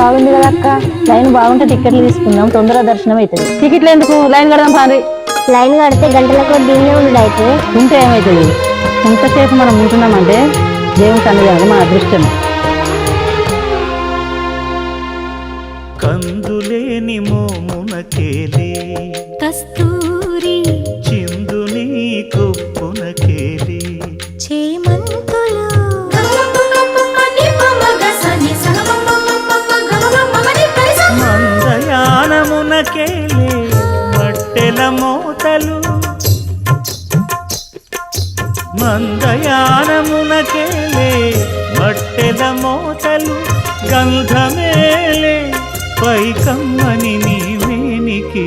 బాగుంది కదా అక్క. లైన్ బాగుంటే టికెట్లు తీసుకుందాం, తొందరగా దర్శనం అవుతుంది. టికెట్లు ఎందుకు, లైన్ కడదాం పారి. లైన్ కడితే గంటల కొద్ది ఉండదు. అయితే ఉంటే ఏమవుతుంది? ఇంతసేపు మనం ఉంటున్నామంటే దేవుని సన్నిధానం మన అదృష్టం. కందులేని మోమునకేలి కస్తూరి చిందుని కొప్పునకేలి చేమంతులు మందయానమునకేలి మట్టెల మోతలు మందయానమునకేలే మట్టెల మోతలు గంధమేలే పైకమ్మని నీవేనికి